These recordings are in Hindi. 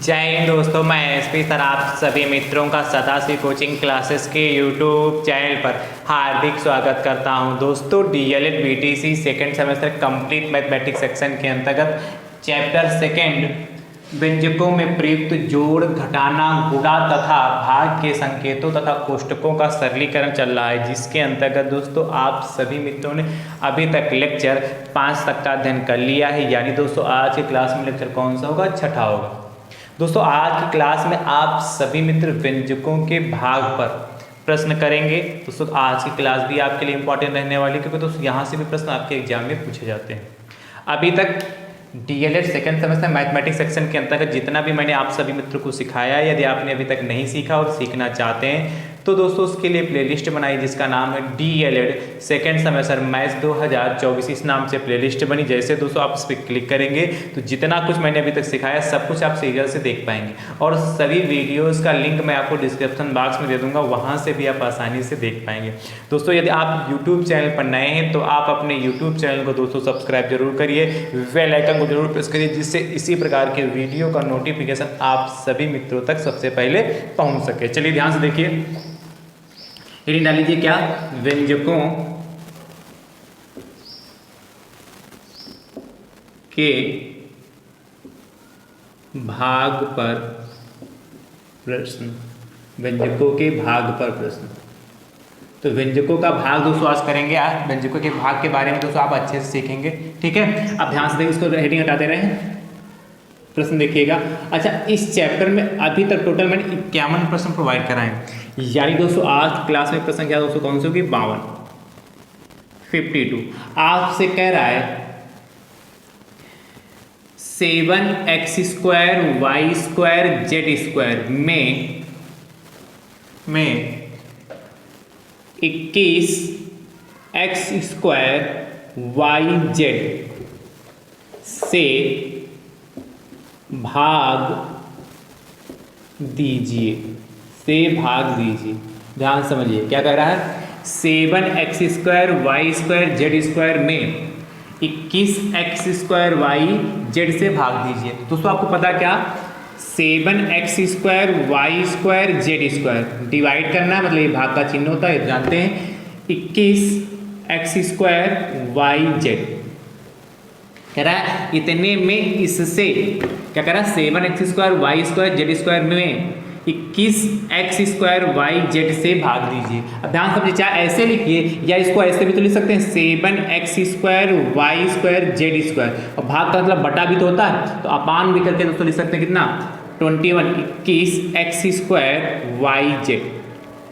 जय हिंद दोस्तों, मैं एसपी सर आप सभी मित्रों का सदाशिव कोचिंग क्लासेस के यूट्यूब चैनल पर हार्दिक स्वागत करता हूं। दोस्तों DElEd BTC second semester complete mathematics section के अंतर्गत चैप्टर सेकेंड व्यंजकों में प्रयुक्त जोड़, घटाना, गुणा तथा भाग के संकेतों तथा कोष्टकों का सरलीकरण चल रहा है, जिसके अंतर्गत दोस्तों आप सभी मित्रों ने अभी तक लेक्चर 5 तक का अध्ययन कर लिया है। यानी दोस्तों आज की क्लास में लेक्चर कौन सा होगा? छठा होगा। दोस्तों आज की क्लास में आप सभी मित्र व्यंजकों के भाग पर प्रश्न करेंगे। दोस्तों आज की क्लास भी आपके लिए इंपॉर्टेंट रहने वाली है, क्योंकि दोस्तों यहाँ से भी प्रश्न आपके एग्जाम में पूछे जाते हैं। अभी तक DElEd second semester mathematics section के अंतर्गत जितना भी मैंने आप सभी मित्रों को सिखाया है, यदि आपने अभी तक नहीं सीखा और सीखना चाहते हैं तो दोस्तों उसके लिए प्लेलिस्ट बनाई जिसका नाम है डीएलएड सेकेंड सेमेस्टर मैथ्स 2024। इस नाम से प्लेलिस्ट बनी। जैसे दोस्तों आप इस पर क्लिक करेंगे तो जितना कुछ मैंने अभी तक सिखाया सब कुछ आप सीरियल से देख पाएंगे, और सभी वीडियोस का लिंक मैं आपको डिस्क्रिप्शन बॉक्स में दे दूंगा, वहाँ से भी आप आसानी से देख पाएंगे। दोस्तों यदि आप यूट्यूब चैनल पर नए हैं तो आप अपने यूट्यूब चैनल को दोस्तों सब्सक्राइब जरूर करिए, बेल आइकन को जरूर प्रेस करिए, जिससे इसी प्रकार के वीडियो का नोटिफिकेशन आप सभी मित्रों तक सबसे पहले पहुँच सके। चलिए ध्यान से देखिए, हेडिंग डाल लीजिए क्या? व्यंजकों के भाग पर प्रश्न। व्यंजकों के भाग पर प्रश्न। तो व्यंजकों का भाग दोस्तों आज करेंगे। आज व्यंजकों के भाग के बारे में दोस्तों आप अच्छे से सीखेंगे, ठीक है। अब ध्यान से देखिए, इसको हेडिंग हटाते रहे, प्रश्न देखिएगा। अच्छा, इस चैप्टर में अभी तक टोटल मैंने 51 प्रश्न प्रोवाइड कराए, यानी दोस्तों आज क्लास में प्रश्न क्या दोस्तों कौन से होगी? 52। आपसे कह रहा है 7x² y² z² में 21x² yz से भाग दीजिए, ध्यान समझिए क्या कह रहा है। 7x² y² z² में 21x² yz से भाग दीजिए। दोस्तों आपको पता क्या? 7x² y² z² डिवाइड करना है, मतलब ये भाग का चिन्ह होता है, जानते हैं। 21x² yz कह रहा है इतने में इससे क्या कह रहा है? 7x² y² z² में 21x² yz से भाग दीजिए। अब ध्यान समझिए, चाहे ऐसे लिखिए या इसको ऐसे भी तो लिख सकते हैं, 7x² y² z²। और भाग का मतलब बटा भी तो होता है, तो अपान भी करके दोस्तों लिख सकते हैं कितना? 21x² yz।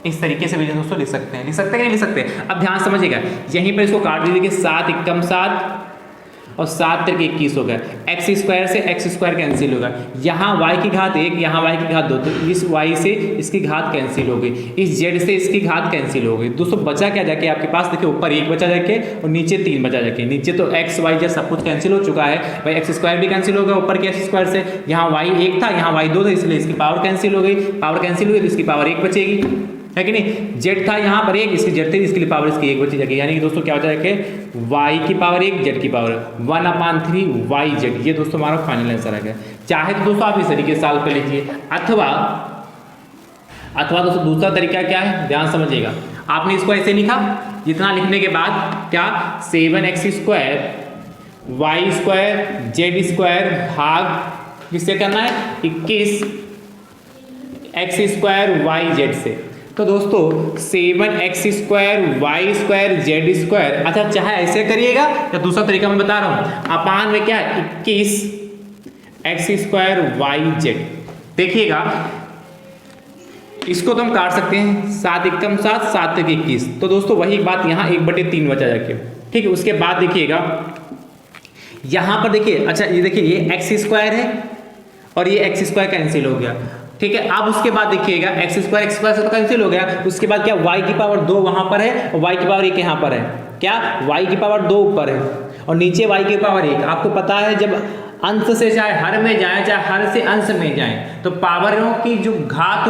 इस तरीके से भी दोस्तों लिख सकते हैं, कि नहीं लिख सकते? अब ध्यान समझिएगा, यहीं पर इसको काट दीजिए, 7 एकम 7 और 7 तिरके 21 हो गया। x² से x² कैंसिल होगा, यहाँ y की घात 1, यहाँ y की घात 2, तो इस y से इसकी घात कैंसिल हो गई, इस z से इसकी घात कैंसिल हो गई। दोस्तों बचा क्या जाके आपके पास? देखिए ऊपर 1 बचा जाके और नीचे 3 बचा जाके। नीचे तो x y z सब कुछ कैंसिल हो चुका है भाई, x² भी कैंसिल हो गया ऊपर के x² से। यहाँ y 1 था, यहाँ y 2 था, इसलिए इसकी पावर कैंसिल हो गई। पावर कैंसिल हुई तो इसकी पावर 1 बचेगी, है कि नहीं? z था यहाँ पर 1, इसकी z थी, इसके लिए पावर इसकी 1 बची जाएगी। यानी कि दोस्तों क्या बचा जाके? y की पावर 1, z की पावर 1/3 yz। ये दोस्तों हमारा फाइनल आंसर आ गया। चाहे तो दोस्तों आप इस तरीके से सॉल्व कर लीजिए, अथवा दोस्तों दूसरा तरीका क्या है? ध्यान समझिएगा, आपने इसको ऐसे लिखा, जितना लिखने के बाद क्या? 7x² y² z² भाग किससे करना है? 21x² yz से। तो दोस्तों 7x² y² z², अच्छा चाहे ऐसे करिएगा या दूसरा तरीका मैं बता रहा हूं, अपान में क्या? 21x² yz। देखिएगा इसको तो हम काट सकते हैं, 7 एकम 7, 7 तिरके 21। तो दोस्तों वही बात यहाँ 1/3 बचा जाके, ठीक है। उसके बाद देखिएगा यहाँ पर देखिए, अच्छा ये देखिए ये x² है और ये x² कैंसिल हो गया, ठीक है। अब उसके बाद देखिएगा x² से तो कैंसिल हो गया। उसके बाद क्या? y की पावर 2 वहां पर है और y की पावर 1 यहाँ पर है। क्या? y की पावर 2 ऊपर है और नीचे y की पावर 1। आपको पता है जब अंश से चाहे हर में जाए, चाहे हर से अंश में जाए, तो पावरों की जो घात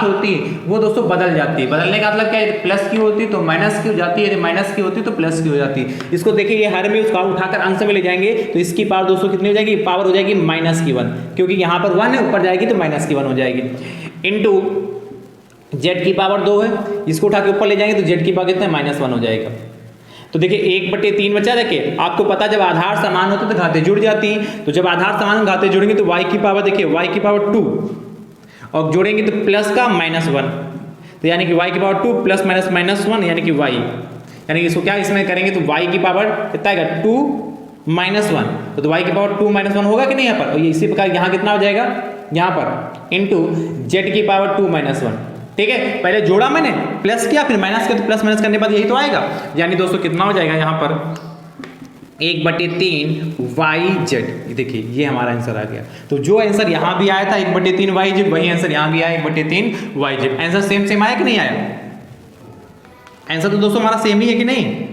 होती वो दोस्तों बदल जाती है। बदलने का मतलब क्या है, प्लस की होती तो माइनस की हो जाती है, माइनस की होती तो प्लस की हो जाती है। इसको देखिए, ये हर में उसका उठाकर अंश में ले जाएंगे तो इसकी पावर दोस्तों कितनी हो जाएगी, पावर हो जाएगी -1, क्योंकि यहाँ पर 1 है, ऊपर जाएगी तो -1 हो जाएगी, इंटू जेड की पावर 2 है, इसको उठा के ऊपर ले जाएंगे तो जेड की पावर कितना है, -1 हो जाएगा। तो देखिए 1/3 बचा। देखिए आपको पता जब आधार समान होते तो घातें जुड़ जाती हैं, तो जब आधार समान घातें जुड़ेंगे तो y की पावर, देखिए y की पावर 2 और जोड़ेंगे तो प्लस का -1, तो यानी कि y की पावर 2 प्लस माइनस -1 यानी कि y, यानी कि इसको क्या इसमें करेंगे तो y की पावर कितना आएगा, 2 -1, तो y की पावर 2 -1 होगा कि नहीं यहाँ पर। और ये इसी प्रकार यहाँ कितना हो जाएगा, यहाँ पर इंटू जेड की पावर 2 -1। ठीक है, पहले जोड़ा मैंने, प्लस किया, फिर माइनस किया, तो प्लस माइनस करने के बाद यही तो आएगा। यानी दोस्तों कितना हो जाएगा यहाँ पर 1/3 YZ। देखिए ये हमारा आंसर आ गया। तो जो आंसर यहाँ भी आया था 1/3 YZ, वही आंसर यहाँ भी आया 1/3 YZ। आंसर सेम आया कि नहीं आया, आंसर तो दोस्तों हमारा सेम ही है कि नहीं,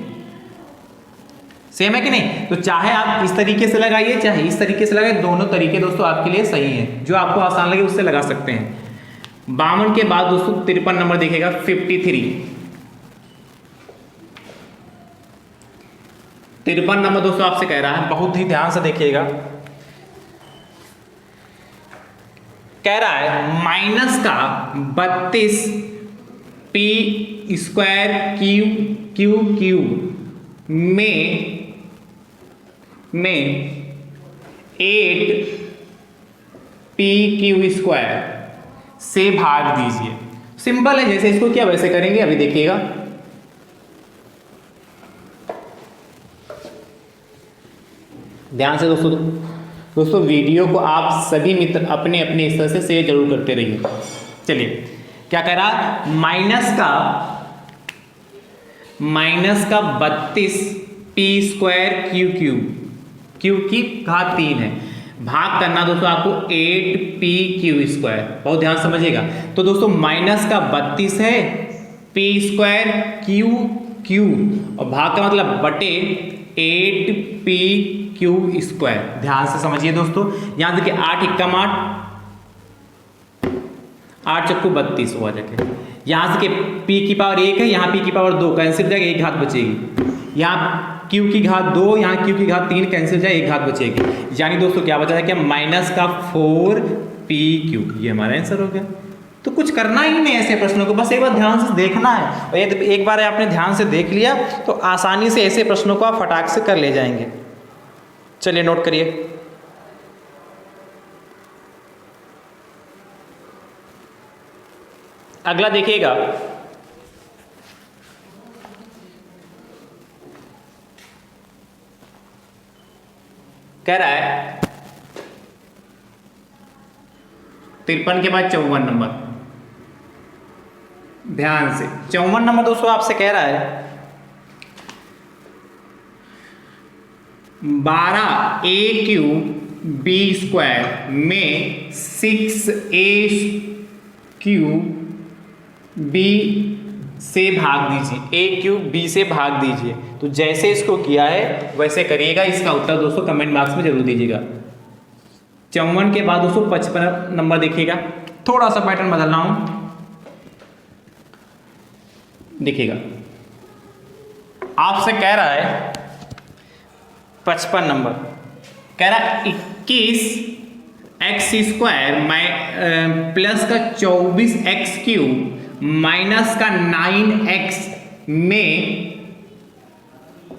सेम है कि नहीं। तो चाहे आप इस तरीके से लगाइए, चाहे इस तरीके से लगाइए, दोनों तरीके दोस्तों आपके लिए सही हैं, जो आपको आसान लगे उससे लगा सकते हैं। 52 के बाद दोस्तों 53 नंबर देखेगा 53। 53 नंबर दोस्तों आपसे कह रहा है, बहुत ही ध्यान से देखिएगा। कह रहा है माइनस का 32 p² में 8 pq² से भाग दीजिए। सिंपल है, जैसे इसको क्या वैसे करेंगे, अभी देखिएगा। ध्यान से दोस्तों वीडियो को आप सभी मित्र अपने अपने स्तर से शेयर जरूर करते रहिए। चलिए क्या कह रहा, माइनस का 32 p² क्यू की घात 3 है, भाग करना दोस्तों आपको 8 pq²। बहुत ध्यान समझिएगा। तो दोस्तों माइनस का 32 है, p² q और भाग का मतलब बटे 8 pq²। ध्यान से समझिए दोस्तों, यहां देखिए 8 × 8 चक्कू 32 हुआ जाके, यहां से p की पावर 1 है, यहाँ p की पावर 2 कैंसिल जाएगा, एक घात बचेगी। यहाँ q की घात 2, यहाँ q की घात 3 कैंसिल जाए, एक घात बचेगी। यानी दोस्तों क्या बचा है, क्या माइनस का 4 pq। ये हमारा आंसर हो गया। तो कुछ करना ही नहीं ऐसे प्रश्नों को, बस एक बार ध्यान से देखना है, और एक बार आपने ध्यान से देख लिया तो आसानी से ऐसे प्रश्नों को आप फटाक से कर ले जाएंगे। चलिए नोट करिए। अगला देखिएगा, कह रहा है 53 के बाद 54 नंबर। ध्यान से 54 नंबर दोस्तों आपसे कह रहा है 12aq² में 6ab से भाग दीजिए, a³ से भाग दीजिए। तो जैसे इसको किया है वैसे करिएगा। इसका उत्तर दोस्तों कमेंट बॉक्स में जरूर दीजिएगा। 54 के बाद दोस्तों 55 नंबर देखिएगा, थोड़ा सा पैटर्न बदल रहा हूं, देखिएगा। आपसे कह रहा है 55 नंबर, कह रहा है 21x² प्लस का 24x³ माइनस का 9x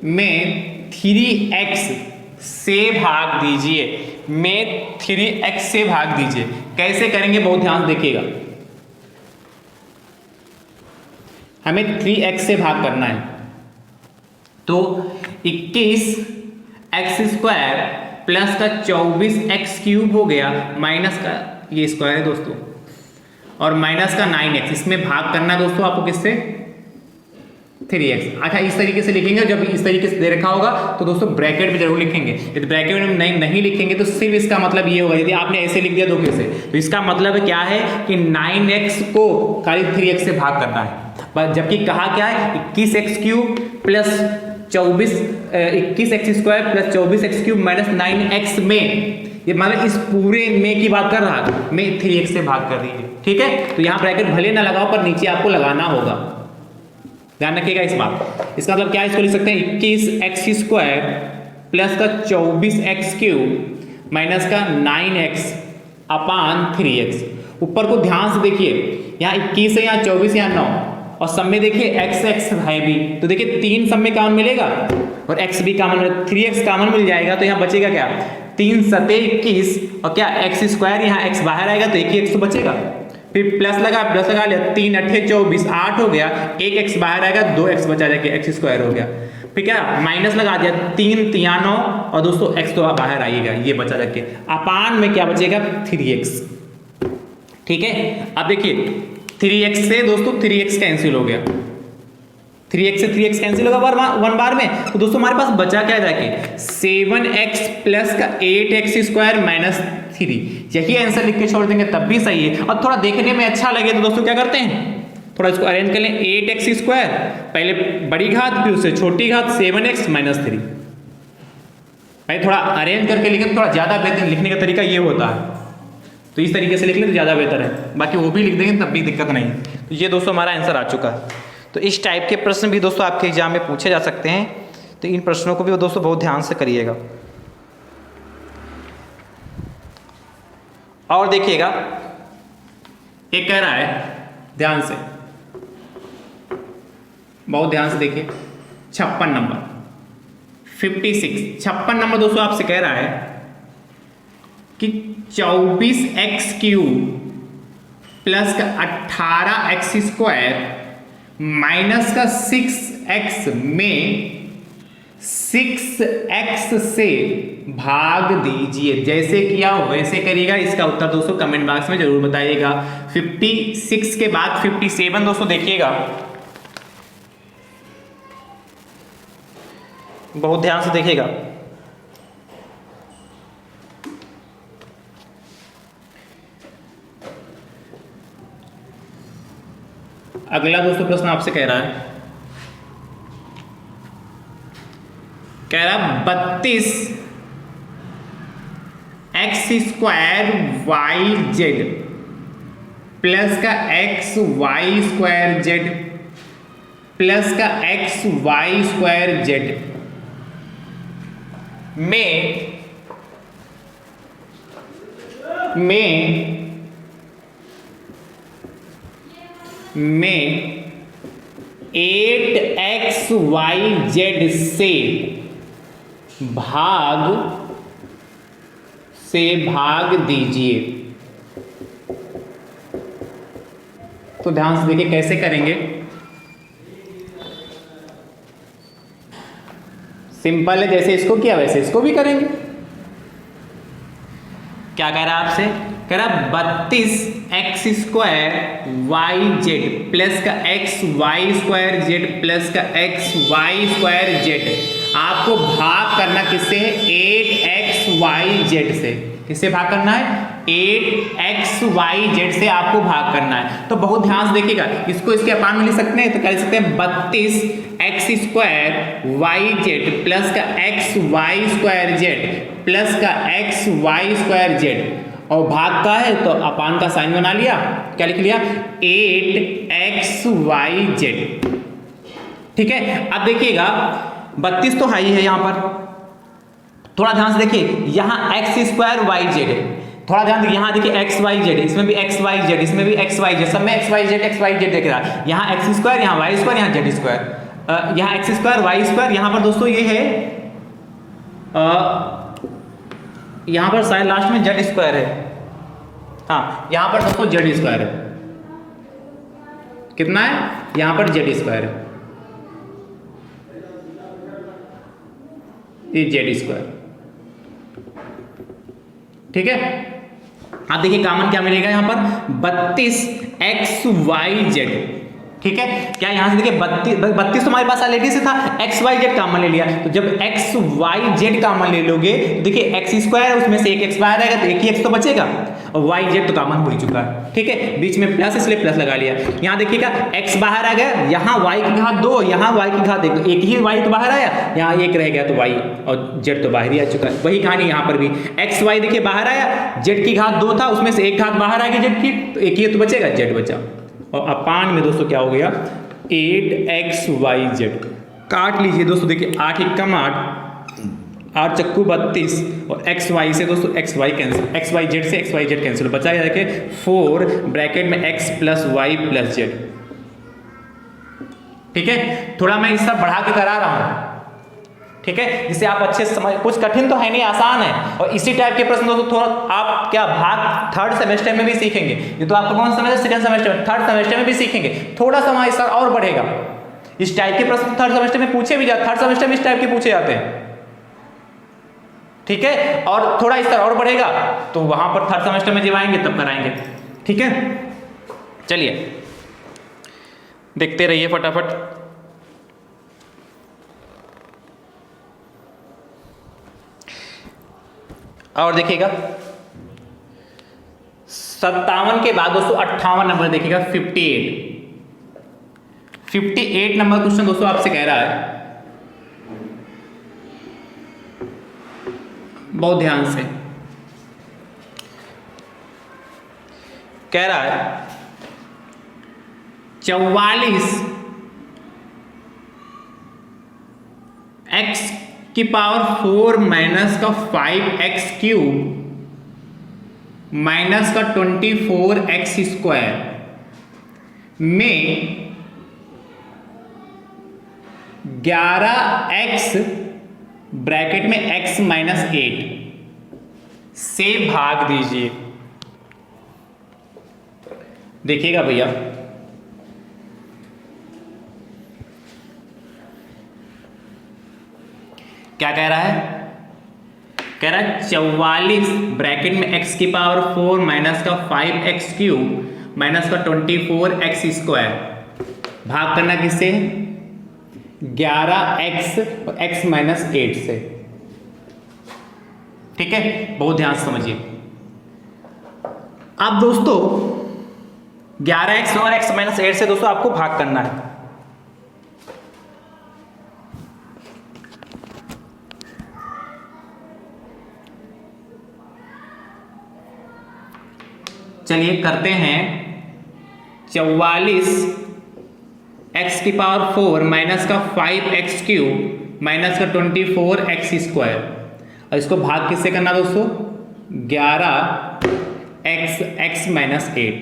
में 3x से भाग दीजिए, में 3x से भाग दीजिए। कैसे करेंगे बहुत ध्यान देखिएगा। हमें 3x से भाग करना है, तो 21x² प्लस का 24x³ हो गया, माइनस का ये स्क्वायर है दोस्तों, और माइनस का 9x, इसमें भाग करना है दोस्तों आपको किससे, 3x। अच्छा इस तरीके से लिखेंगे, जब इस तरीके से दे रखा होगा तो दोस्तों ब्रैकेट में जरूर लिखेंगे। यदि ब्रैकेट में नहीं लिखेंगे तो सिर्फ इसका मतलब ये होगा, यदि आपने ऐसे लिख दिया धोखे से, तो इसका मतलब क्या है कि 9x को खाली 3x से भाग करना है। जबकि कहा क्या है 21x³ plus 21 x square plus 24 x cube minus 9 x में, ये मतलब इस पूरे में की बात कर रहा है, मैं 3x से भाग कर दीजिए। ठीक है, तो यहाँ ब्रैकेट भले ना लगाओ पर नीचे आपको लगाना होगा, ध्यान रखिएगा इस बात। इसका मतलब क्या, इसको लिख सकते हैं 21 एक्स स्क्वायर प्लस का 24 एक्स क्यूब माइनस का 9x अपान 3x। ऊपर को ध्यान से देखिए, यहाँ 21 है, यहाँ 24, यहाँ 9, और सब में देखिए x है भी, तो देखिए 3 सब में कॉमन मिलेगा और x भी कॉमन, 3x कॉमन मिल जाएगा, तो यहाँ बचेगा क्या, 3 सते 21 और क्या एक्स स्क्वायर, यहाँ x बाहर आएगा तो एक ही x तो बचेगा, फिर प्लस लगा लिया, 3 अट्ठे 24 8 हो गया, एक x बाहर आएगा, 2x बचा जाके एक्स स्क्वायर हो गया, फिर क्या माइनस लगा दिया, 3 तिया 9 और दोस्तों x तो बाहर आएगा, ये बचा जाके, अपान में क्या बचेगा 3x। ठीक है, अब देखिए 3x से दोस्तों 3x कैंसिल हो गया, 3x से 3x कैंसिल होगा वन बार में, तो दोस्तों हमारे पास बचा क्या जाके 7x प्लस का 8x स्क्वायर माइनस 3। यही आंसर लिख के छोड़ देंगे तब भी सही है। और थोड़ा देखने में अच्छा लगे तो दोस्तों क्या करते हैं, थोड़ा इसको अरेंज कर लें, 8x स्क्वायर पहले बड़ी घात फिर उससे छोटी घात 7x माइनस 3। भाई थोड़ा अरेंज करके लिखें, थोड़ा ज्यादा बेहतर लिखने का तरीका ये होता है, तो इस तरीके से लिख लें तो ज़्यादा बेहतर है, बाकी वो भी लिख देंगे तब भी दिक्कत नहीं। तो ये दोस्तों हमारा आंसर आ चुका है। तो इस टाइप के प्रश्न भी दोस्तों आपके एग्जाम में पूछे जा सकते हैं, तो इन प्रश्नों को भी दोस्तों बहुत ध्यान से करिएगा। और देखिएगा एक कह रहा है, ध्यान से, बहुत ध्यान से देखिए, 56 नंबर 56 नंबर दोस्तों आपसे कह रहा है कि 24x क्यूब प्लस का 18x स्क्वायर माइनस का 6x में 6x से भाग दीजिए। जैसे किया वैसे करिएगा। इसका उत्तर दोस्तों कमेंट बॉक्स में जरूर बताइएगा। 56 के बाद 57 दोस्तों देखिएगा, बहुत ध्यान से देखिएगा। अगला दोस्तों प्रश्न आपसे कह रहा है, 32 x square y z plus का x y square z plus का एक्स वाई स्क्वायर जेड में 8x वाई जेड से भाग दीजिए। तो ध्यान से देखिए कैसे करेंगे। सिंपल है, जैसे इसको किया वैसे इसको भी करेंगे। क्या कह रहा है आपसे, कह रहा 32 x square y z plus का x y square z plus का एक्स वाई स्क्वायर जेड। आपको भाग करना किससे, 8x वाई जेड से। किससे भाग करना है, 8x वाई जेड से आपको भाग करना है। तो बहुत ध्यान से देखिएगा, इसको इसके अपान में लिख सकते हैं, तो कह सकते हैं 32 x square y z plus का x y square z plus का एक्स वाई स्क्वायर जेड, और भाग का है तो अपान का साइन बना लिया। क्या लिख लिया, 8x वाई जेड। ठीक है, अब देखिएगा 32 तो है ही है यहाँ पर। थोड़ा ध्यान से देखिए, यहाँ एक्स स्क्वायर वाई जेड है। थोड़ा ध्यान देखिए, यहाँ देखिए एक्स वाई जेड, इसमें भी एक्स वाई जेड, इसमें भी एक्स वाई जेड, सब में एक्स वाई जेड देख रहा है। यहाँ एक्स स्क्वायर, यहाँ वाई स्क्वायर, यहाँ जेड स्क्वायर, यहाँ एक्स स्क्वायर वाई स्क्वायर। यहाँ पर दोस्तों ये है, यहाँ पर शायद लास्ट में जेड स्क्वायर है। हाँ, यहाँ पर दोस्तों जेड स्क्वायर है। कितना है, यहाँ पर जेड स्क्वायर है, ये जेड स्क्वायर। ठीक है, आप देखिए कॉमन क्या मिलेगा यहाँ पर, 32 एक्स वाई जेड। ठीक है, क्या यहाँ से देखिए 32 तो हमारे पास ऑलरेडी से था, एक्स वाई जेड कॉमन ले लिया। तो जब एक्स वाई जेड कॉमन ले लोगे, देखिए एक्स स्क्वायर उसमें से एक एक्स बाहर आएगा तो एक ही एक्स तो बचेगा, और वाई जेड तो कॉमन हो ही चुका है, ठीक है, बीच में प्लस इसलिए प्लस लगा लिया। यहाँ देखिएगा x बाहर आ गया, यहाँ y की घात 2, यहाँ y की घात 1, एक ही y तो बाहर आया, यहाँ 1 रह गया तो y और z तो बाहर ही आ चुका है। वही कहानी यहाँ पर भी x y देखिए बाहर आया, z की घात 2 था, उसमें से एक घात बाहर आ गई z की, तो एक ही तो बचेगा, z बचा। और अपान में दोस्तों क्या हो गया 8xyz। काट लीजिए दोस्तों, देखिए 8 एकम 8 चक्कू 32 और एक्स वाई से दोस्तों X Y cancel, X Y Z से एक्स वाई जेड कैंसिल, बचा है देखिए 4 ब्रैकेट में X plus Y plus Z. ठीक है, थोड़ा मैं इसका बढ़ा के करा रहा हूं, ठीक है, जिससे आप अच्छे से समझ, कुछ कठिन तो है नहीं, आसान है। और इसी टाइप के प्रश्न दोस्तों थोड़ा आप क्या भाग थर्ड सेमेस्टर में भी सीखेंगे, ये तो आपको कौन सेमेस्टर, सेकंड सेमेस्टर में, थर्ड सेमेस्टर में भी सीखेंगे, थोड़ा सा वहां स्तर और बढ़ेगा। इस टाइप के प्रश्न थर्ड सेमेस्टर में पूछे भी जाते, थर्ड सेमेस्टर में इस टाइप के पूछे जाते हैं, ठीक है, और थोड़ा स्तर और बढ़ेगा तो वहां पर थर्ड सेमेस्टर में जब आएंगे तब कराएंगे, ठीक है। चलिए देखते रहिए फटाफट। और देखिएगा 57 के बाद दोस्तों 58 नंबर देखिएगा 58 नंबर क्वेश्चन दोस्तों आपसे कह रहा है, बहुत ध्यान से कह रहा है 44 x की पावर 4 माइनस का 5x क्यूब माइनस का 24x स्क्वायर में 11x ब्रैकेट में x माइनस 8 से भाग दीजिए। देखिएगा भैया, क्या कह रहा है, कह रहा है 44 ब्रैकेट में x की पावर 4 माइनस का 5x क्यूब माइनस का 24x स्क्वायर, भाग करना किससे, 11x और x माइनस 8 से, ठीक है, बहुत ध्यान से समझिए। अब दोस्तों 11x और x माइनस 8 से दोस्तों आपको भाग करना है। चलिए करते हैं 44 x की पावर 4 माइनस का 5x क्यूब माइनस का 24x स्क्वायर, और इसको भाग किससे करना दोस्तों, 11x x माइनस 8।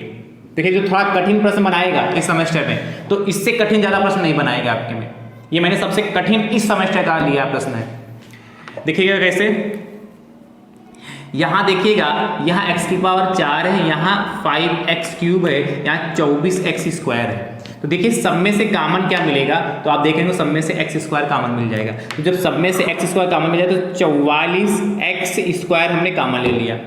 देखिए जो थोड़ा कठिन प्रश्न बनाएगा इस सेमेस्टर में, तो इससे कठिन ज़्यादा प्रश्न नहीं बनाएगा आपके में, ये मैंने सबसे कठिन इस सेमेस्टर का लिया प्रश्न है। देखिएगा कैसे, यहाँ देखिएगा, यहाँ x की पावर 4 है, यहाँ 5x क्यूब है, यहाँ 24x स्क्वायर है। तो देखिए सब में से कॉमन क्या मिलेगा, तो आप देखेंगे सब में से x स्क्वायर कॉमन मिल जाएगा। तो जब सब में से x स्क्वायर कॉमन मिल जाए तो 44x स्क्वायर हमने कॉमन ले लिया,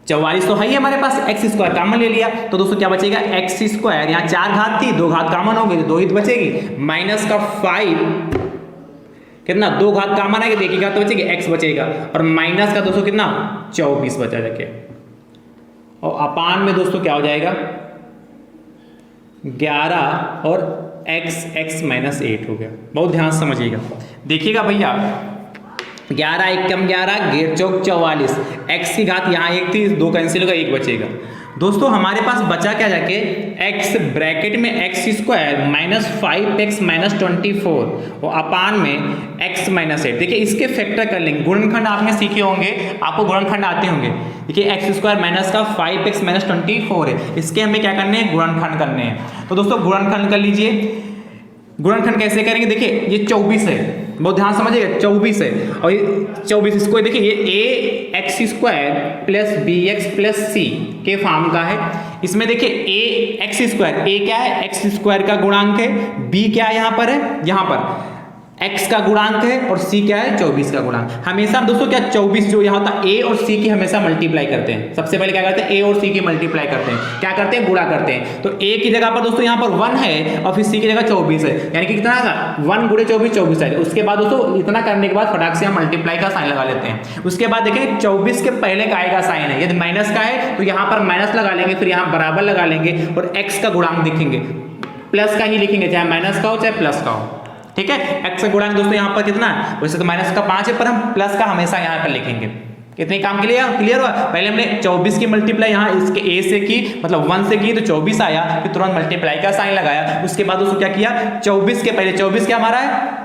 44 तो है ही हमारे पास, x स्क्वायर कॉमन ले लिया, तो दोस्तों क्या बचेगा, x स्क्वायर, यहाँ 4 घात थी, 2 घात कॉमन हो गई तो 2 ही तो बचेगी, माइनस का 5 कितना, 2 घात कॉमन आएगा, देखिएगा तो बचेगी, x बचेगा, और माइनस का दोस्तों कितना 24 बचा जाके, और अपान में दोस्तों क्या हो जाएगा 11 और x माइनस 8 हो गया। बहुत ध्यान से समझिएगा, देखिएगा भैया 11 एकम 11 गेर चौक 44, x की घात यहाँ 1 थी, 2 कैंसिल होगा, 1 बचेगा। दोस्तों हमारे पास बचा क्या जाके, x ब्रैकेट में x square minus 5x minus 24 और अपान में x माइनस 8। देखिए इसके फैक्टर कर लेंगे, गुणनखंड आपने सीखे होंगे, आपको गुणनखंड आते होंगे। देखिए x स्क्वायर माइनस का 5x माइनस 24 है, इसके हमें क्या करने हैं, गुणनखंड करने हैं। तो दोस्तों गुणनखंड कर लीजिए, गुणनखंड कैसे करेंगे, देखिए ये 24 है, बहुत ध्यान समझिएगा 24 है, और ये 24 इसको देखिए ये ax square plus bx plus c के फॉर्म का है। इसमें देखिए ax स्क्वायर, a क्या है, x स्क्वायर का गुणांक है, b क्या है यहाँ पर है, यहाँ पर x का गुणांक है और c क्या है 24 का गुणांक। हमेशा दोस्तों क्या 24 जो यहाँ होता है a और c की हमेशा मल्टीप्लाई करते हैं। सबसे पहले क्या करते हैं a और c की मल्टीप्लाई करते हैं, क्या करते हैं गुणा करते हैं। तो a की जगह पर दोस्तों यहाँ पर 1 है और फिर c की जगह 24 है, यानी कि कितना था 1 गुणे 24 24 है। उसके बाद दोस्तों इतना करने के बाद फटाक से हम मल्टीप्लाई का साइन लगा लेते हैं। उसके बाद देखिए 24 के पहले का आएगा साइन है, यदि माइनस का है तो यहाँ पर माइनस लगा लेंगे, फिर यहाँ बराबर लगा लेंगे और x का गुणांक देखेंगे, प्लस का ही लिखेंगे, चाहे माइनस का हो चाहे प्लस का हो। ठीक है, x का गुणांक दोस्तों यहाँ पर कितना है, वैसे तो माइनस का 5 है पर हम प्लस का हमेशा यहाँ पर लिखेंगे। कितने काम के लिए क्लियर हुआ। पहले हमने 24 की मल्टीप्लाई यहाँ इसके a से की, मतलब 1 से की तो 24 आया, फिर तुरंत मल्टीप्लाई का साइन लगाया। उसके बाद दोस्तों क्या किया 24 के पहले 24 क्या हमारा है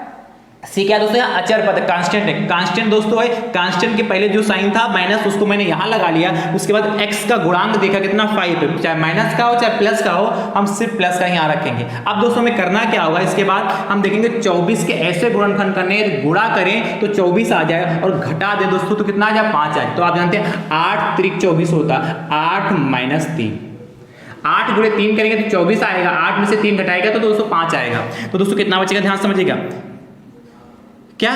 सी क्या दोस्तों यहाँ अचर पद कांस्टेंट है, कांस्टेंट दोस्तों है, कांस्टेंट के पहले जो साइन था माइनस उसको मैंने यहाँ लगा लिया। उसके बाद x का गुणांक देखा कितना 5 है, चाहे माइनस का हो चाहे प्लस का हो, हम सिर्फ प्लस का यहाँ रखेंगे। अब दोस्तों में करना क्या होगा, इसके बाद हम देखेंगे 24 के ऐसे गुणनखंड करने, गुणा करें तो 24 आ जाए और घटा दें दोस्तों तो कितना आ जाए 5 आए। तो आप जानते हैं 8 त्रिक 24 होता, 8 माइनस 3, 8 गुणे 3 करेंगे तो 24 आएगा, 8 में से 3 घटाएगा तो दोस्तों 5 आएगा। तो दोस्तों कितना बचेगा ध्यान समझिएगा, क्या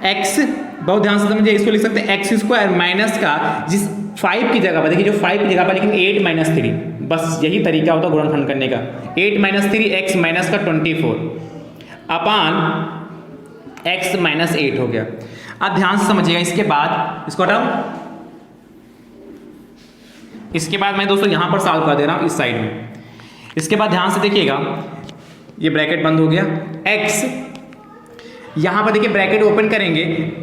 x, बहुत ध्यान से समझिए, इसको लिख सकते हैं x स्क्वायर माइनस का जिस 5 की जगह पर, देखिए जो 5 की जगह पर लेकिन 8 माइनस 3, बस यही तरीका होता है गुणनखंड करने का। 8 माइनस 3 x माइनस का 24 अपान x माइनस 8 हो गया। अब ध्यान से समझिएगा, इसके बाद इसको हटाओ, इसके बाद मैं दोस्तों यहां पर सॉल्व कर दे रहा हूं इस साइड में। इसके बाद ध्यान से देखिएगा, ये ब्रैकेट बंद हो गया, x यहां पर देखिए ब्रैकेट ओपन करेंगे,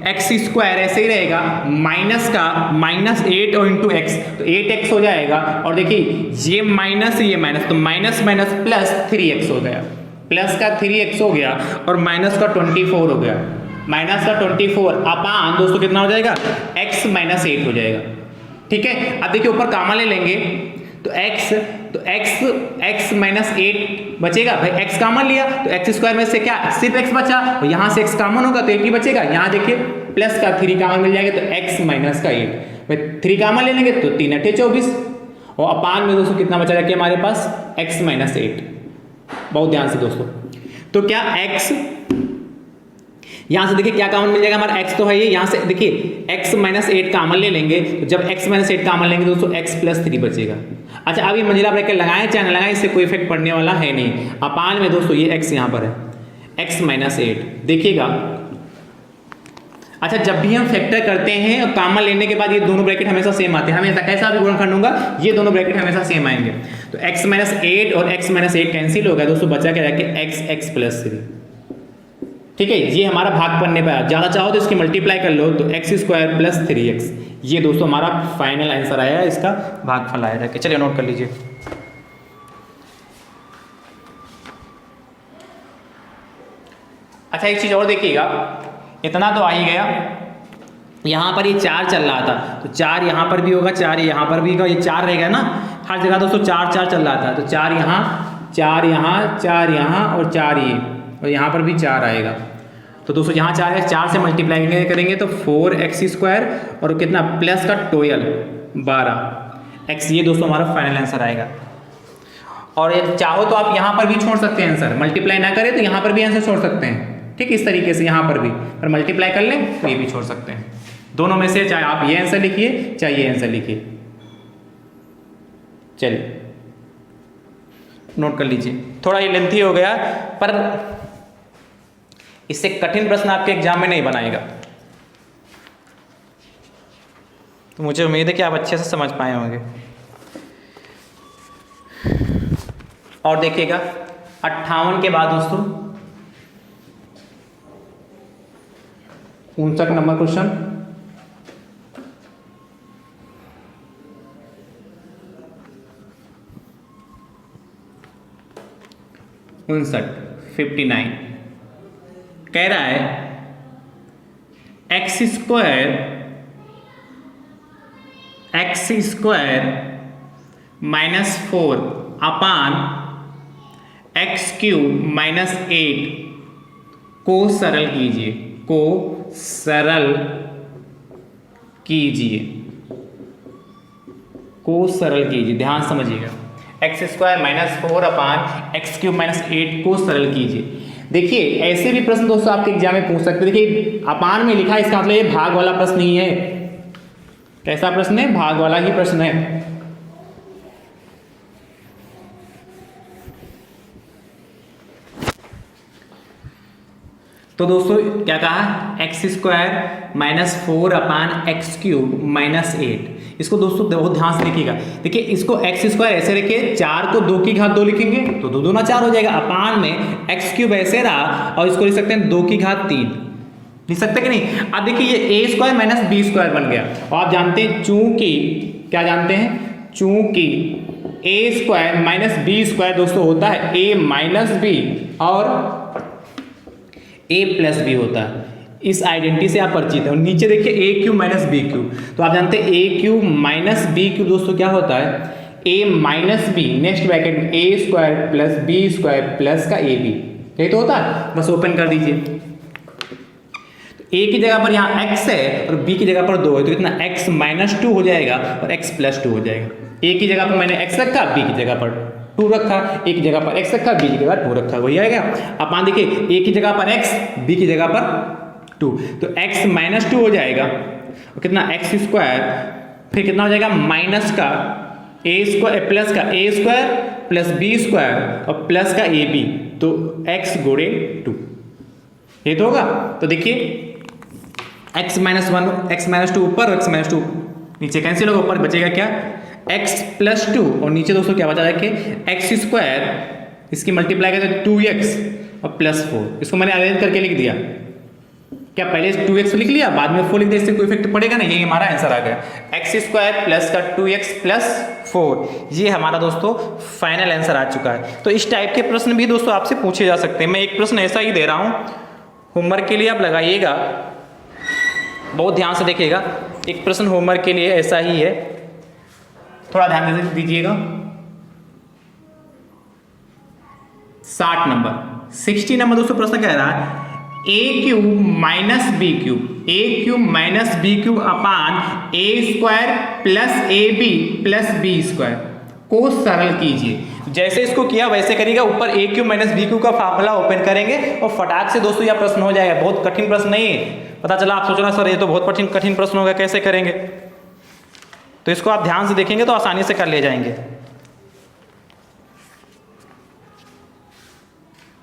एक्स स्क्वायर ऐसे ही रहेगा, माइनस का माइनस 8 और इंटू एक्स तो 8x हो जाएगा। और देखिए ये माइनस ये माइनस तो माइनस माइनस प्लस 3x हो गया, प्लस का 3x हो गया और माइनस का 24 हो गया, माइनस का 24 अपान दोस्तों कितना हो जाएगा x माइनस 8 हो जाएगा। ठीक है, अब देखिए ऊपर कामा ले लेंगे तो x माइनस 8 बचेगा, भाई x कामन लिया तो x स्क्वायर में से क्या सिर्फ x बचा, और यहाँ से x कामन होगा तो 8 ही बचेगा। यहाँ देखिए प्लस का 3 कामन मिल जाएगा तो x माइनस का 8, भाई 3 कामन ले लेंगे तो 3 8 24 और अपान में दोस्तों कितना बचा रखिए हमारे पास x माइनस 8। बहुत ध्यान से दोस्तों, तो क्या x यहाँ से देखिए क्या कामन मिल जाएगा हमारा, x तो है ये, यहाँ से देखिए x माइनस 8 कामन ले लेंगे तो जब x माइनस 8 कामन लेंगे दोस्तों x प्लस 3 बचेगा। अच्छा अब ये मंजिला ब्रैकेट लगाएं चाहे न लगाएं, इससे कोई इफेक्ट पड़ने वाला है नहीं। अपान में दोस्तों ये x यहाँ पर है x माइनस 8 देखिएगा। अच्छा जब भी हम फैक्टर करते हैं और कामन लेने के बाद ये दोनों ब्रैकेट हमेशा सेम आते हैं, हमेशा कैसा भी गुणनखंड होगा ये दोनों ब्रैकेट हमेशा सेम आएंगे। तो x माइनस 8 और x माइनस 8 कैंसिल हो गया दोस्तों, बचा क्या जाके x प्लस 3। ठीक है, ये हमारा भाग पढ़ने पर ज़्यादा चाहो तो इसकी मल्टीप्लाई कर लो तो x स्क्वायर प्लस 3x, ये दोस्तों हमारा फाइनल आंसर आया है, इसका भागफल आया जाके। चलिए नोट कर लीजिए। अच्छा एक चीज़ और देखिएगा, इतना तो आ ही गया, यहाँ पर ये 4 चल रहा था तो 4 यहाँ पर भी होगा, 4 यहाँ पर भी होगा, ये 4 रहेगा ना हर जगह दोस्तों, 4 4 चल रहा था तो 4 यहाँ 4 यहाँ 4 यहाँ और 4 ये, और यहाँ पर भी 4 आएगा। तो दोस्तों यहाँ 4 है, 4 से मल्टीप्लाई करेंगे तो 4x स्क्वायर और कितना प्लस का 12 ये दोस्तों हमारा फाइनल आंसर आएगा। और यदि चाहो तो आप यहाँ पर भी छोड़ सकते हैं आंसर, मल्टीप्लाई ना करें तो यहाँ पर भी आंसर छोड़ सकते हैं। ठीक इस तरीके से यहाँ पर भी, पर मल्टीप्लाई कर लें तो ये भी छोड़ सकते हैं। दोनों में से चाहे आप ये आंसर लिखिए चाहे ये आंसर लिखिए। चलिए नोट कर लीजिए, थोड़ा ये लेंथी हो गया पर इससे कठिन प्रश्न आपके एग्जाम में नहीं बनाएगा, तो मुझे उम्मीद है कि आप अच्छे से समझ पाए होंगे। और देखिएगा 58 के बाद दोस्तों 59 नंबर क्वेश्चन, उनसठ 59 कह रहा है एक्स स्क्वायर माइनस 4 अपान एक्स क्यूब माइनस 8 को सरल कीजिए, को सरल कीजिए। ध्यान समझिएगा, एक्स स्क्वायर माइनस 4 अपान एक्स क्यूब माइनस 8 को सरल कीजिए। देखिए ऐसे भी प्रश्न दोस्तों आपके एग्जाम में पूछ सकते हैं। देखिए अपान में लिखा है, इसका मतलब ये भाग वाला प्रश्न नहीं है। कैसा प्रश्न है? भाग वाला ही प्रश्न है। तो दोस्तों क्या कहा? X square minus 4/x³ minus 8। इसको दोस्तों बहुत ध्यान से लिखिएगा। देखिए इसको एक्स स्क्वायर ऐसे रखिए, 4 को 2 की घात 2 लिखेंगे तो 2 दूना 4 हो जाएगा। अपान में x³ ऐसे रहा और इसको लिख सकते हैं 2 की घात 3, लिख सकते कि नहीं? अब देखिए ये a square minus b square बन गया। और आप जानते हैं चूंकि, क्या जानते हैं? चूंकि a square minus b square दोस्तों होता है a माइनस b और a प्लस बी होता है। इस आइडेंटिटी से आप परिचित हैं। नीचे देखिए a³ माइनस b³, तो आप जानते हैं a³ माइनस b³ दोस्तों क्या होता है? a minus b, next bracket में a square plus b square plus का ab, यही तो होता है। बस ओपन कर दीजिए। तो a की जगह पर यहाँ x है और b की जगह पर 2 है, तो कितना x माइनस 2 हो जाएगा और x प्लस 2 हो जाएगा। a की जगह पर मैंने x रखा, b की जगह पर 2 रखा, a की जगह पर x रखा, b की जगह 2 रखा, वही आएगा। अब मान देखिए a की जगह पर x, b की जगह पर 2, तो x माइनस 2 हो जाएगा और कितना x स्क्वायर, फिर कितना हो जाएगा माइनस का a स्क्वायर प्लस का a square plus b square और प्लस का ab, तो x गुणे 2, ये तो होगा। तो देखिए x माइनस 1, x माइनस 2 ऊपर और x माइनस 2 नीचे कैंसिल होगा, ऊपर बचेगा क्या? x प्लस 2 और नीचे दोस्तों क्या बचा? देखिए x स्क्वायर, इसकी मल्टीप्लाई करते 2x और प्लस 4। इसको मैंने अरेंज करके लिख दिया। क्या पहले 2x लिख लिया बाद में 4 लिख दिया, इससे कोई इफेक्ट पड़ेगा नहीं, ये हमारा आंसर आ गया। x स्क्वायर प्लस का 2x प्लस 4, ये हमारा दोस्तों फाइनल आंसर आ चुका है। तो इस टाइप के प्रश्न भी दोस्तों आपसे पूछे जा सकते हैं। मैं एक प्रश्न ऐसा ही दे रहा हूँ, होमवर्क के लिए आप लगाइएगा, बहुत ध्यान से देखिएगा। एक प्रश्न होमवर्क के लिए ऐसा ही है, थोड़ा ध्यान दीजिएगा। 60 नंबर दोस्तों प्रश्न कह रहा है a³ minus b³ upon a square plus ab plus b square को सरल कीजिए। जैसे इसको किया वैसे करिएगा, ऊपर a³ माइनस b³ का फार्मूला ओपन करेंगे और फटाक से दोस्तों यह प्रश्न हो जाएगा। बहुत कठिन प्रश्न नहीं है। पता चला आप सोच रहे सर ये तो बहुत कठिन प्रश्न होगा, कैसे करेंगे? तो इसको आप ध्यान से देखेंगे तो आसानी से कर ले जाएंगे।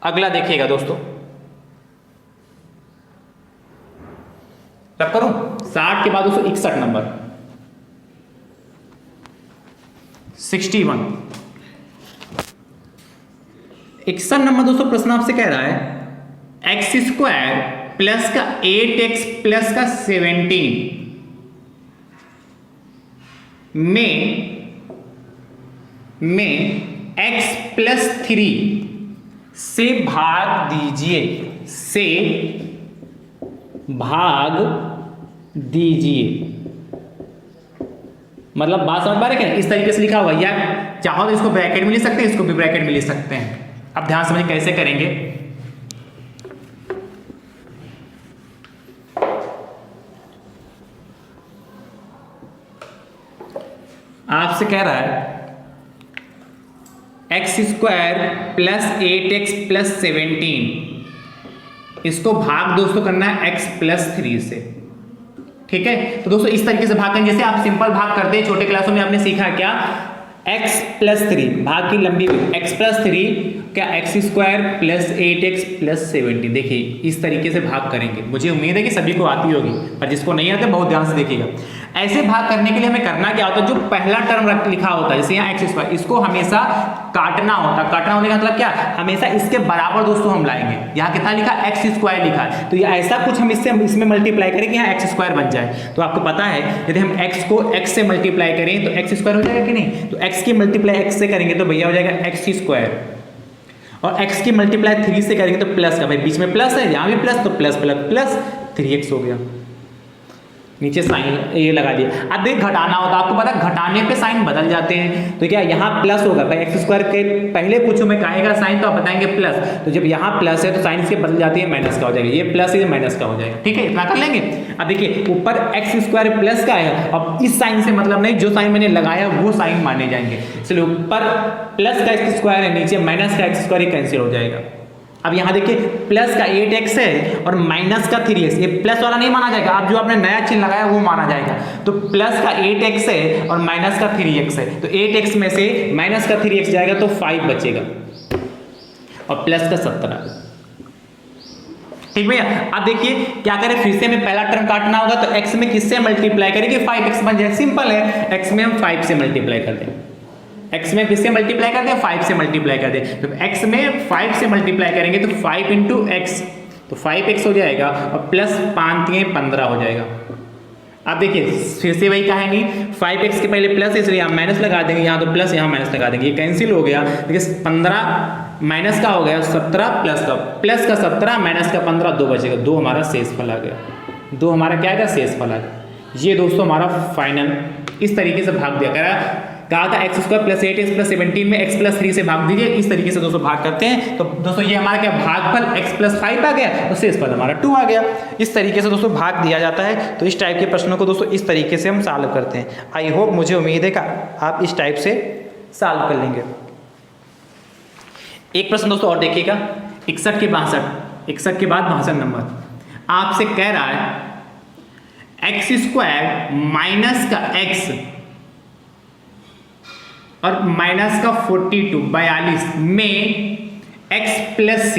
अगला देखिएगा दोस्तों, रब करूं 60 के बाद दोस्तों 61 नंबर 61 61 नंबर दोस्तों प्रश्न आपसे कह रहा है एक्स स्क्वायर प्लस का 8x प्लस का 17 में x प्लस 3 से भाग दीजिए, से भाग दीजिए। मतलब बात समझ पा रहे हैं? इस तरीके से लिखा हुआ, या चाहो तो इसको ब्रैकेट में लिख सकते हैं, इसको भी ब्रैकेट में लिख सकते हैं। अब ध्यान समझिए कैसे करेंगे। आपसे कह रहा है x square plus 8x plus 17, इसको भाग दोस्तों करना है x प्लस 3 से। ठीक है, तो दोस्तों इस तरीके से भाग करें जैसे आप सिंपल भाग करते हैं। छोटे क्लासों में आपने सीखा क्या? x प्लस 3 भाग की लंबी x प्लस 3 क्या x square plus 8x plus 17। देखिए इस तरीके से भाग करेंगे। मुझे उम्मीद है कि सभी को आती होगी, पर जिसको नहीं आते बहुत ध्यान से देखिएगा। ऐसे भाग करने के लिए हमें करना क्या होता है? जो पहला टर्म लिखा होता है जैसे यहाँ एक्स स्क्वायर, इसको हमेशा काटना होता है। काटना होने का मतलब क्या? हमेशा इसके बराबर दोस्तों हम लाएंगे। यहाँ कितना लिखा? एक्स स्क्वायर लिखा है, तो ये ऐसा कुछ हम इसमें मल्टीप्लाई करें कि यहाँ एक्स स्क्वायर बन जाए। तो आपको पता है यदि हम एक्स को एक्स से मल्टीप्लाई करें तो एक्स स्क्वायर हो जाएगा कि नहीं? तो एक्स की मल्टीप्लाई एक्स से करेंगे तो भैया हो जाएगा एक्स स्क्वायर, और x की मल्टीप्लाई 3 से करेंगे तो प्लस का, भाई बीच में प्लस है, यहाँ भी प्लस, तो प्लस प्लस प्लस 3x हो गया। नीचे साइन ये लगा दिया। अब देख घटाना होता है, आपको पता है घटाने पे साइन बदल जाते हैं। तो क्या यहाँ प्लस होगा? भाई एक्स स्क्वायर के पहले पूछो मैं कहेगा साइन, तो आप बताएंगे प्लस। तो जब यहाँ प्लस है तो साइन इसके बदल जाती है, माइनस का हो जाएगा। ये प्लस है, ये माइनस का हो जाएगा। ठीक है, इतना कर लेंगे। अब देखिए ऊपर एक्स स्क्वायर प्लस का है, अब इस साइन से मतलब नहीं, जो साइन मैंने लगाया वो साइन माने जाएंगे। इसलिए ऊपर प्लस का एक्स स्क्वायर है, नीचे माइनस का एक्स स्क्वायर कैंसिल हो जाएगा। अब यहाँ देखिए प्लस का 8x है और माइनस का 3x, ये प्लस वाला नहीं माना जाएगा, अब जो आपने नया चिन्ह लगाया वो माना जाएगा। तो प्लस का 8x है और माइनस का 3x है, तो 8x में से माइनस का 3x जाएगा तो 5 बचेगा और प्लस का 17। ठीक भैया, अब देखिए क्या करें, फिर से हमें पहला टर्म काटना होगा, तो x में किससे मल्टीप्लाई करेंगे, 5x बन जाए, सिंपल है। x में हम 5 से मल्टीप्लाई कर दें, x में किससे मल्टीप्लाई कर दें, 5 से मल्टीप्लाई कर दें। तो x में 5 से मल्टीप्लाई करेंगे तो 5 इंटू एक्स, तो 5x हो जाएगा और प्लस 5 3 15 हो जाएगा। अब देखिए फिर से वही कहानी, 5x के पहले प्लस इसलिए हम माइनस लगा देंगे, यहाँ तो प्लस यहाँ माइनस लगा देंगे, ये कैंसिल हो गया। देखिए 15 माइनस का हो गया 17 प्लस का 17 माइनस का 15, 2 बचेगा, 2 हमारा शेष फल आ गया, 2 हमारा क्या आएगा, शेष फल आ गया। ये दोस्तों हमारा फाइनल इस तरीके से भाग दिया कहा था x square plus 8x plus 17 में x प्लस 3 से भाग दीजिए, इस तरीके से दोस्तों भाग करते हैं। तो दोस्तों ये हमारा क्या भागफल x प्लस 5 आ गया और शेषफल हमारा 2 आ गया। इस तरीके से दोस्तों भाग दिया जाता है। तो इस टाइप के प्रश्नों को दोस्तों इस तरीके से हम सॉल्व करते हैं। आई होप, मुझे उम्मीद है कि आप इस टाइप से सॉल्व कर लेंगे। एक प्रश्न दोस्तों और देखिएगा, 61 के 62, 61 के बाद 62 नंबर आपसे कह रहा है एक्स स्क्वायर माइनस का x और माइनस का 42 में x प्लस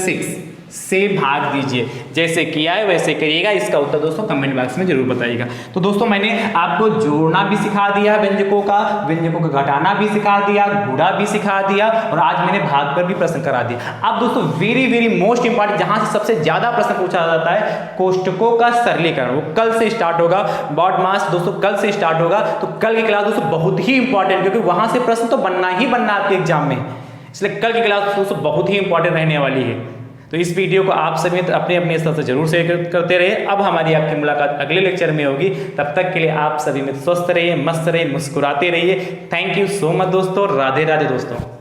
6 से भाग दीजिए। जैसे किया है वैसे करिएगा। इसका उत्तर दोस्तों कमेंट बॉक्स में जरूर बताइएगा। तो दोस्तों मैंने आपको जोड़ना भी सिखा दिया, व्यंजकों को घटाना भी सिखा दिया, गुणा भी सिखा दिया और आज मैंने भाग पर भी प्रश्न करा दिया। अब दोस्तों वेरी मोस्ट इंपॉर्टेंट, जहां से सबसे ज्यादा प्रश्न पूछा जाता है, कोष्टकों का सरलीकरण, वो कल से स्टार्ट होगा। बॉड मास दोस्तों कल से स्टार्ट होगा। तो कल की क्लास दोस्तों बहुत ही इंपॉर्टेंट, क्योंकि वहां से प्रश्न तो बनना ही बनना आपके एग्जाम में, इसलिए कल की क्लास दोस्तों बहुत ही इंपॉर्टेंट रहने वाली है। तो इस वीडियो को आप सभी अपने अपने स्तर से जरूर शेयर करते रहिए। अब हमारी आपकी मुलाकात अगले लेक्चर में होगी। तब तक के लिए आप सभी में स्वस्थ रहिए, मस्त रहिए, मुस्कुराते रहिए। थैंक यू सो मच दोस्तों। राधे राधे दोस्तों।